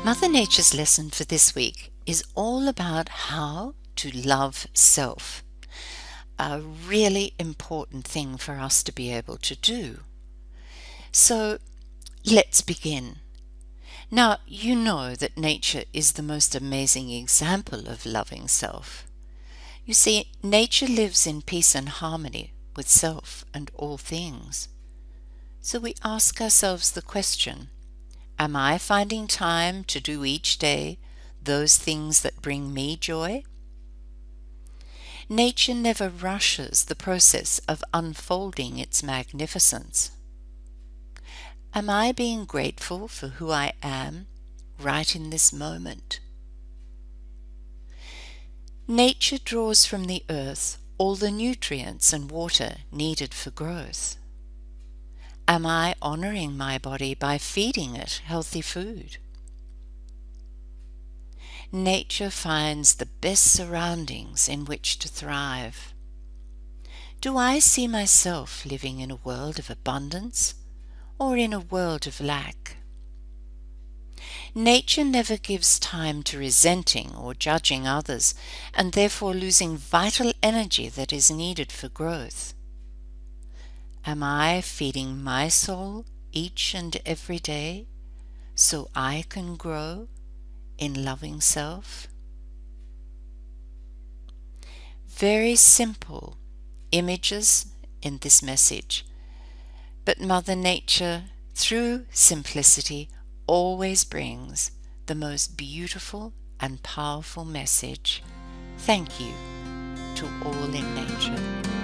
Mother Nature's lesson for this week is all about how to love self, a really important thing for us to be able to do. So let's begin. Now, you know that nature is the most amazing example of loving self. You see, nature lives in peace and harmony with self and all things. So we ask ourselves the question, am I finding time to do each day those things that bring me joy? Nature never rushes the process of unfolding its magnificence. Am I being grateful for who I am right in this moment? Nature draws from the earth all the nutrients and water needed for growth. Am I honoring my body by feeding it healthy food? Nature finds the best surroundings in which to thrive. Do I see myself living in a world of abundance or in a world of lack? Nature never gives time to resenting or judging others and therefore losing vital energy that is needed for growth. Am I feeding my soul each and every day so I can grow in loving self? Very simple images in this message, but Mother Nature, through simplicity, always brings the most beautiful and powerful message. Thank you to all in nature.